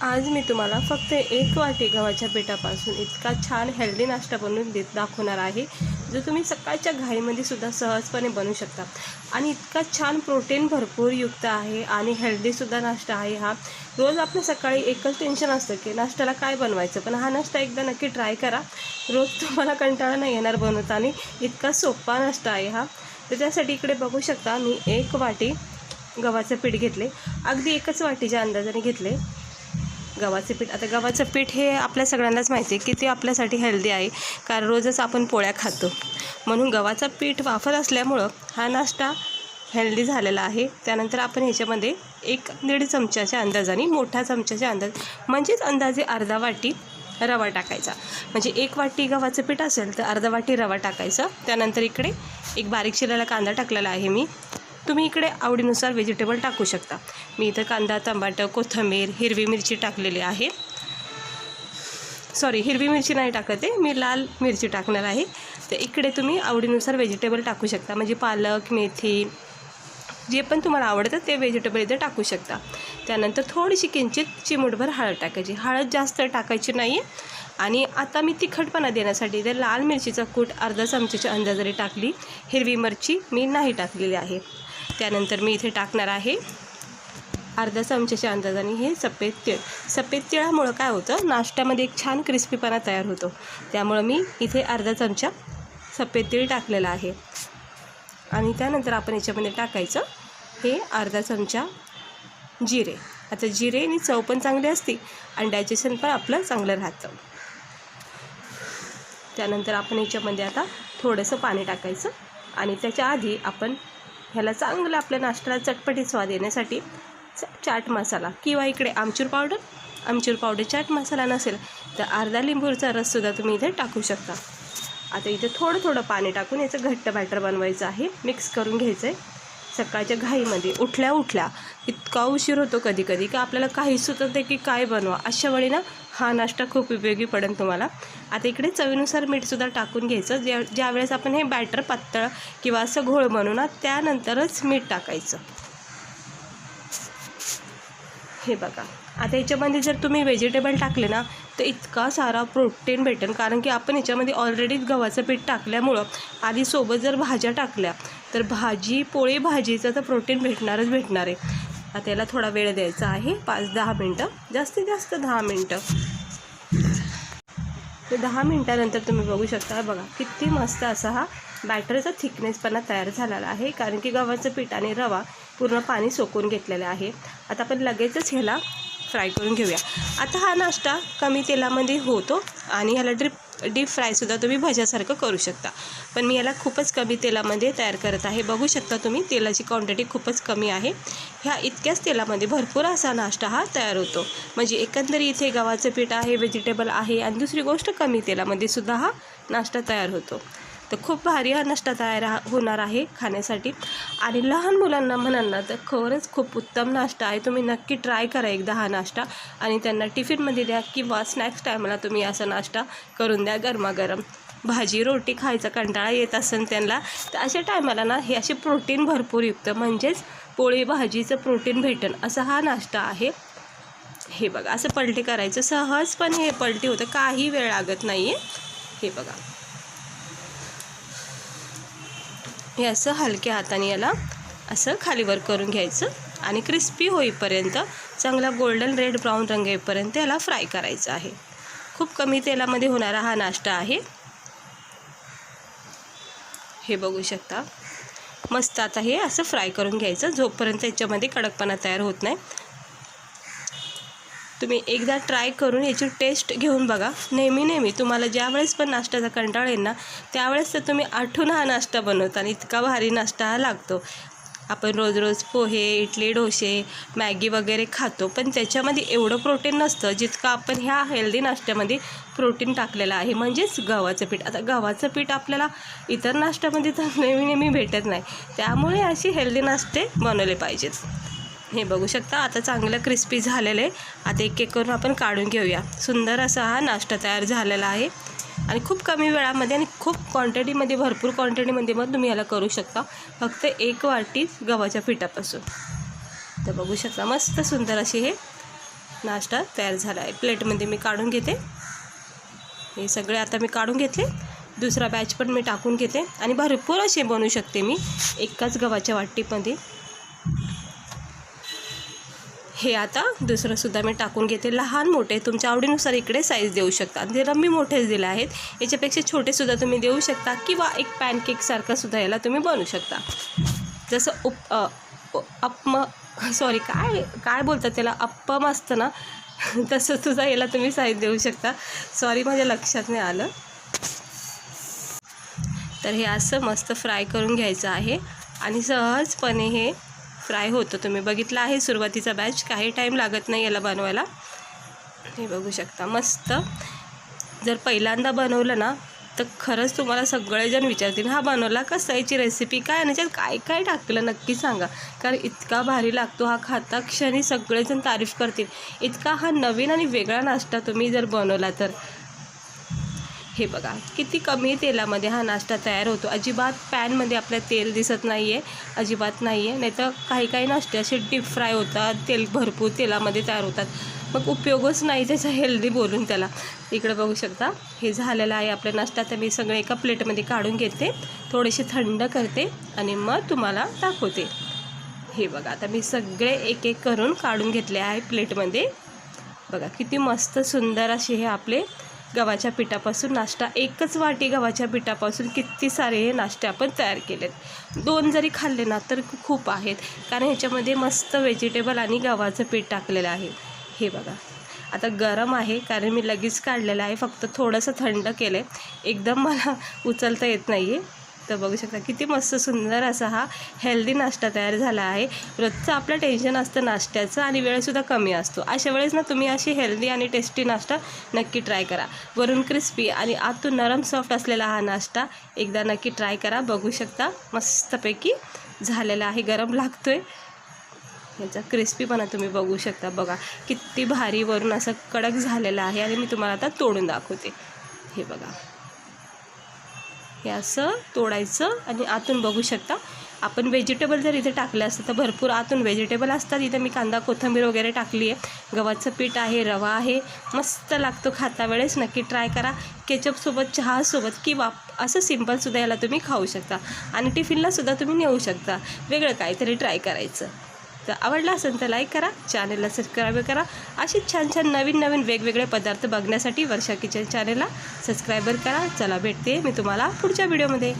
आज मी तुम्हाला फक्त 1 वाटी गव्हाच्या पिठापासून इतका छान हेल्दी नाश्ता बनवून दाखवणार आहे, जो तुम्ही सकाळच्या घाईमध्ये सुद्धा सहजपणे बनवू शकता आणि इतका छान प्रोटीन भरपूर युक्त आहे आणि हेल्दीसुद्धा नाश्ता आहे हा। रोज आपलं सकाळी एकच टेन्शन असतं की नाश्त्याला काय बनवायचं, पण हा नाश्ता एकदा नक्की ट्राय करा। रोज तुम्हाला कंटाळा नाही येणार बनवताना, इतका सोपा नाश्ता आहे हा। तर त्यासाठी इकडे बघू शकता मी 1 वाटी गव्हाचं पीठ घेतले, अगदी एकच वाटीच्या अंदाजाने घेतले गव्हाचे पीठ। आता गव्हाचं पीठ हे आपल्या सगळ्यांनाच माहिती आहे की ते आपल्यासाठी हेल्दी आहे, कारण रोजच आपण पोळ्या खातो, म्हणून गव्हाचं पीठ वाफर असल्यामुळं हा नाश्ता हेल्दी झालेला आहे। त्यानंतर आपण ह्याच्यामध्ये 1-1.5 चमच्याच्या अंदाजाने, मोठ्या चमच्याच्या अंदाज म्हणजेच अंदाजे अर्धा वाटी रवा टाकायचा। म्हणजे 1 वाटी गव्हाचं पीठ असेल तर अर्धा वाटी रवा टाकायचा। त्यानंतर इकडे एक बारीक चिरलेला कांदा टाकलेला आहे मी। तुम्ही इकडे आवडीनुसार व्हेजिटेबल टाकू शकता। मी इथं कांदा, टमाटर, कोथिंबीर, हिरवी मिरची टाकलेली आहे। सॉरी, हिरवी मिरची नाही टाकत आहे मी, लाल मिरची टाकणार आहे। तर इकडे तुम्ही आवडीनुसार व्हेजिटेबल टाकू शकता, म्हणजे पालक, मेथी, जे पण तुम्हाला आवडतं ते व्हेजिटेबल इथे टाकू शकता। त्यानंतर थोडीशी किंचित चिमूटभर हळद टाकायची, हळद जास्त टाकायची नाही आहे। आणि आता मी तिखटपणा देण्यासाठी इथे लाल मिरचीचा कूट अर्धा चमच्याच्या अंदाजाने टाकली, हिरवी मिरची मी नाही टाकलेली आहे। त्यानंतर मी इथे टाकणार आहे अर्धा चमच्याच्या अंदाजाने हे सफेद तीळ। सफेद तिळामुळं काय होतं, नाश्त्यामध्ये एक छान क्रिस्पीपणा तयार होतो, त्यामुळं मी इथे अर्धा चमचा सफेद तीळ टाकलेला आहे। आणि त्यानंतर आपण याच्यामध्ये टाकायचं हे अर्धा चमचा जिरे। आता जिरेने चव पण चांगली असते आणि डायजेशन पण आपलं चांगलं राहतं। त्यानंतर आपण याच्यामध्ये आता थोडंसं पाणी टाकायचं आणि त्याच्या आधी आपण ह्याला चांगलं आपल्या नाश्त्याला चटपटीत स्वाद येण्यासाठी चाट मसाला किंवा इकडे आमचूर पावडर चाट मसाला नसेल तर अर्धा लिंबूचा रससुद्धा तुम्ही इथे टाकू शकता। आता इथे थोडं पाणी टाकून याचं घट्ट बॅटर बनवायचं आहे, मिक्स करून घ्यायचं आहे। सकाळच्या घाईमध्ये उठल्या इतका उशीर होतो कधी की आपल्याला काही सुचत नाही की काय बनवा, अशा वेळी ना हा नाश्ता खूप उपयोगी पडेल तुम्हाला। आता इकडे चवीनुसार मीठसुद्धा टाकून घ्यायचं। ज्या वेळेस आपण हे बॅटर पातळ किंवा असं घोळ बनवू ना, त्यानंतरच मीठ टाकायचं। हे बघा, आता याच्यामध्ये जर तुम्ही व्हेजिटेबल टाकले ना तर इतका सारा प्रोटीन भेटेल, कारण की आपण याच्यामध्ये ऑलरेडी गव्हाचं पीठ टाकल्यामुळं आधी सोबत जर भाज्या टाकल्या तर पोळी भाजीचं तर प्रोटीन भेटणार आहे। आता याला थोडा वेळ द्यायचा आहे, 5-10 मिनटं, जास्तीत जास्त 10 मिनटं। ते 10 मिनटानंतर तुम्ही बघू शकता, बघा किती मस्त असा हा बॅटरचा थिकनेसपणा तयार झालेला आहे, कारण की गव्हाचं पीठ आणि रवा पूर्ण पाणी सोकून घेतलेलं आहे। आता आपण लगेचच ह्याला फ्राय करून घेऊया। आता हा नाश्ता कमी तेलामध्ये होतो आणि ह्याला डीप फ्रायसुद्धा तुम्ही भज्यासारखं करू शकता, पण मी याला खूपच कमी तेलामध्ये तयार करत आहे। बघू शकता तुम्ही, तेलाची क्वांटिटी खूपच कमी आहे। ह्या इतक्याच तेलामध्ये भरपूर असा नाश्ता हा तयार होतो, म्हणजे एकंदरीत इथे गव्हाचं पीठ आहे, व्हेजिटेबल आहे आणि दुसरी गोष्ट कमी तेलामध्ये सुद्धा हा नाश्ता तयार होतो। तर खूप भारी हा नाश्ता तयार होणार आहे खाण्यासाठी, आणि लहान मुलांना म्हणाल ना तर खरंच खूप उत्तम नाश्ता आहे। तुम्ही नक्की ट्राय करा एकदा हा नाश्ता आणि त्यांना टिफिनमध्ये द्या किंवा स्नॅक्स टाईमला तुम्ही असा नाश्ता करून द्या। गरमागरम भाजी रोटी खायचा कंटाळा येत असेल त्यांना, तर अशा टायमाला ना हे असे प्रोटीन भरपूर युक्त, म्हणजेच पोळी भाजीचं प्रोटीन भेटेल असा हा नाश्ता आहे। हे बघा, असं पलटी करायचं, सहजपणे हे पलटी होतं, काही वेळ लागत नाही आहे। हे बघा, हे असं हलक्या हाताने याला असं खालीवर करून घ्यायचं आणि क्रिस्पी होईपर्यंत, चांगला गोल्डन रेड ब्राऊन रंग येईपर्यंत याला फ्राय करायचं आहे। खूप कमी तेलामध्ये होणारा हा नाश्ता आहे। हे बघू शकता, मस्त आता हे असं फ्राय करून घ्यायचं जोपर्यंत याच्यामध्ये कडकपणा तयार होत नाही। तुम्ही एकदा ट्राय करून याची टेस्ट घेऊन बघा। नेहमी तुम्हाला ज्यावेळेस पण नाश्त्याचा कंटाळा येईल ना, त्यावेळेस तर तुम्ही आठवून हा नाश्ता बनवता आणि इतका भारी नाश्ता हा लागतो। आपण रोज पोहे, इडली, डोसे, मॅगी वगैरे खातो, पण त्याच्यामध्ये एवढं प्रोटीन नसतं जितकं आपण ह्या हेल्दी नाश्त्यामध्ये प्रोटीन टाकलेलं आहे, म्हणजेच गव्हाचं पीठ। आता गव्हाचं पीठ आपल्याला इतर नाश्त्यामध्ये तर नेहमी भेटत नाही, त्यामुळे अशी हेल्दी नाश्ते बनवले पाहिजेत। हे बघू शकता, आता चांगलं क्रिस्पी झालेलं आहे। आता एक करून आपण काढून घेऊया। सुंदर असा हा नाश्ता तयार झालेला आहे आणि खूप कमी वेळामध्ये आणि खूप क्वांटिटीमध्ये, भरपूर क्वांटिटीमध्ये मग तुम्ही याला करू शकता, फक्त 1 वाटी गव्हाच्या पिठापासून। तर बघू शकता, मस्त सुंदर अशी हे नाश्ता तयार झाला आहे. प्लेटमध्ये मी काढून घेते. हे सगळे आता मी काढून घेतले. दुसरा बॅच पण मी टाकून घेते आणि भरपूर असे बनवू शकते मी एकाच गव्हाच्या वाटीमध्ये. हे आता दुसरंसुद्धा मी टाकून घेते. लहान मोठे तुमच्या आवडीनुसार इकडे साईज देऊ शकता. त्याला मी मोठेच दिले आहेत. याच्यापेक्षा छोटेसुद्धा तुम्ही देऊ शकता किंवा एक पॅनकेकसारखासुद्धा याला तुम्ही बनवू शकता. जसं काय बोलतात त्याला, अप्पम असतं ना, तसं सुद्धा याला तुम्ही साईज देऊ शकता. सॉरी माझ्या लक्षात नाही आलं. तर हे असं मस्त फ्राय करून घ्यायचं आहे आणि सहजपणे हे फ्राय होतं. तुम्ही बघितलं आहे सुरुवातीचा बॅच, काही टाईम लागत नाही याला बनवायला. हे बघू शकता मस्त. जर पहिल्यांदा बनवलं ना तर खरंच तुम्हाला सगळेजण विचारतील हा बनवला कसं, याची रेसिपी काय, आणि याच्यात काय काय टाकलं नक्की सांगा. कारण इतका भारी लागतो हा. खाता क्षणी सगळेजण तारीफ करतील. इतका हा नवीन आणि वेगळा नाश्ता तुम्ही जर बनवला तर. हे बघा किती कमी तेलामध्ये हा नाश्ता तयार होतो. अजिबात पॅनमध्ये आपल्या तेल दिसत नाही आहे, अजिबात नाही आहे. नाही तर काही नाश्ते असे डीप फ्राय होतात, तेल भरपूर तेलामध्ये तयार होतात, मग उपयोगच नाही त्याचा हेल्दी बोलून त्याला. इकडे बघू शकता हे झालेलं आहे आपला नाश्ता. तर मी सगळे एका प्लेटमध्ये काढून घेते, थोडेसे थंड करते आणि मग तुम्हाला दाखवते. हे बघा आता मी सगळे एक एक करून काढून घेतले आहे प्लेटमध्ये. बघा किती मस्त सुंदर असे हे आपले गव्हाच्या पिठापासून नाश्ता, एकच वाटी गव्हाच्या पिठापासून किती सारे हे नाश्ते आपण तयार केलेत. 2 जरी खाल्ले ना तर खूप आहेत, कारण ह्याच्यामध्ये मस्त व्हेजिटेबल आणि गव्हाचं पीठ टाकलेलं आहे. हे बघा आता गरम आहे कारण मी लगेच काढलेलं आहे, फक्त थोडंसं थंड केलं आहे, एकदम मला उचलता येत नाही आहे. तर बघू शकता किती मस्त सुंदर असा हा हेल्दी नाश्ता तयार झाला आहे. रोजचं आपलं टेन्शन असतं नाश्त्याचं आणि वेळसुद्धा कमी असतो. अशा वेळेस ना तुम्ही अशी हेल्दी आणि टेस्टी नाश्ता नक्की ट्राय करा. वरून क्रिस्पी आणि आतून नरम सॉफ्ट असलेला हा नाश्ता एकदा नक्की ट्राय करा. बघू शकता मस्तपैकी झालेला आहे, गरम लागतो आहे. याचा क्रिस्पीपणा तुम्ही बघू शकता. बघा किती भारी वरून असं कडक झालेलं आहे आणि मी तुम्हाला आता तोडून दाखवते. हे बघा हे असं तोडायचं आणि आतून बघू शकता आपण व्हेजिटेबल जर इथे टाकले असतं तर भरपूर आतून व्हेजिटेबल असतात. इथे मी कांदा कोथिंबीर वगैरे टाकली आहे. गव्हाचं पीठ आहे, रवा आहे, मस्त लागतो खाता वेळेस. नक्की ट्राय करा. केचपसोबत, चहासोबत किंवा असं सिंपलसुद्धा याला तुम्ही खाऊ शकता आणि टिफिनलासुद्धा तुम्ही नेऊ शकता. वेगळं काहीतरी ट्राय करायचं. तर आवडला असेल तर लाईक करा, चॅनलला सबस्क्राईब करा. अशीच छान छान नवीन वेगवेगळे पदार्थ बघण्यासाठी वर्षा किचन चॅनलला सबस्क्राईबर करा. चला भेटते मी तुम्हाला पुढच्या व्हिडिओमध्ये.